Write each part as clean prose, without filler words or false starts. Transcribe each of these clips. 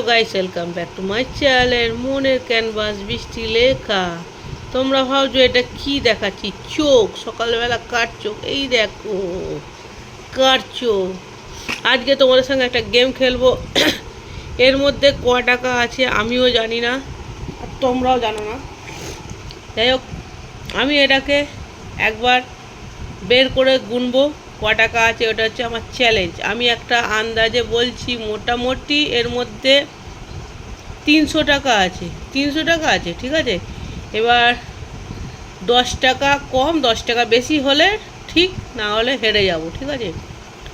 Guys, welcome back to my channel মনের canvas বৃষ্টি লেখা। তোমরা ভাবছো এটা কি দেখাচ্ছি? চোখ, সকালবেলা কার চোখ? এই দেখো কার চোখ। আজকে তোমাদের সঙ্গে একটা গেম খেলবো। এর মধ্যে ক টাকা আছে আমিও জানি না, আর তোমরাও জানো না। যাই হোক, আমি এটাকে একবার বের করে গুনবো ক টাকা আছে। ওটা হচ্ছে আমার চ্যালেঞ্জ। আমি একটা আন্দাজে বলছি, মোটামুটি এর মধ্যে 300 টাকা আছে। 300 টাকা আছে, ঠিক আছে। এবার 10 টাকা কম 10 টাকা বেশি হলে ঠিক, না হলে হেরে যাব, ঠিক আছে।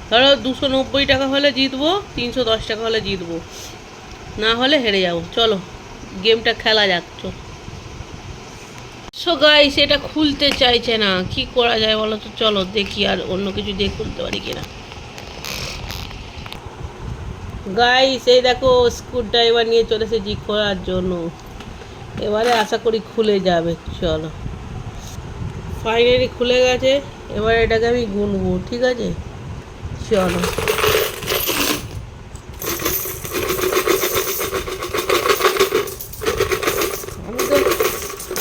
ধরো 290 টাকা হলে জিতবো, 310 টাকা হলে জিতবো, না হলে হেরে যাব। চলো গেমটা খেলা যাক। চলো। সো গাইস, এটা খুলতে চাইছে না, কি করা যায় বলো তো? চলো দেখি আর অন্য কিছু দিয়ে খুলতে পারি কিনা। গাইস এই দেখো, স্ক্রু ড্রাইভার নিয়ে চলে এসেছি খোলার জন্য। এবারে আশা করি খুলে যাবে। চলো, ফাইনালি খুলে গেছে। এবার এটাকে আমি গুনবো, ঠিক আছে। চলো,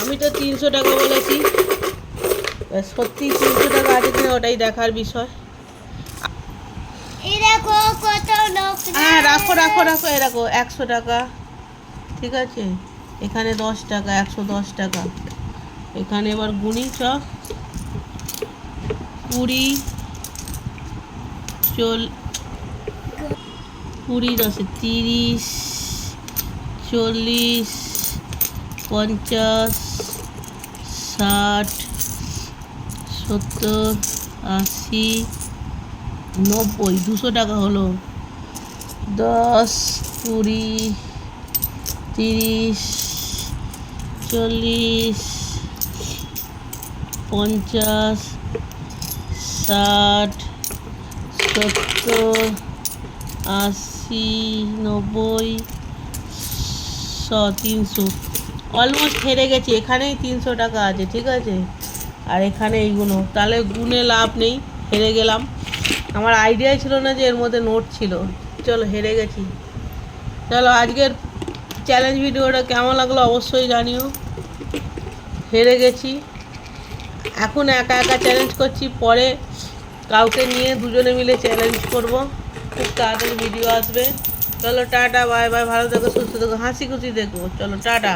আমি তো 300 টাকা বলেছি। সত্যি 300 টাকা আছে কিনা ওটাই দেখার বিষয়। হ্যাঁ, রাখো রাখো রাখো। এ রাখো 100 টাকা, ঠিক আছে। এখানে 10 টাকা, 110 টাকা। এখানে এবার গুনি, 20, 20 10 30, 40, 50, 60, 70, 80, 90, 200 টাকা হলো। 10, 20, 30, 40, 50, 60, 70, 80, 90, 100, 300। অলমোস্ট হেরে গেছি। এখানেই 300 টাকা আছে, ঠিক আছে। আর এখানে এইগুলো, তাহলে গুনে লাভ নেই, হেরে গেলাম। আমার আইডিয়াই ছিল না যে এর মধ্যে নোট ছিল। চলো, হেরে গেছি। চলো, আজকের চ্যালেঞ্জ ভিডিওটা কেমন লাগলো অবশ্যই জানিও। হেরে গেছি, এখন একা একা চ্যালেঞ্জ করছি, পরে কাউকে নিয়ে দুজনে মিলে চ্যালেঞ্জ করব। খুব তাড়াতাড়ি ভিডিও আসবে। চলো টাটা, বাই বাই, ভালো থেকো, সুস্থ থেকো, হাসি খুশি দেখবো। চলো টাটা।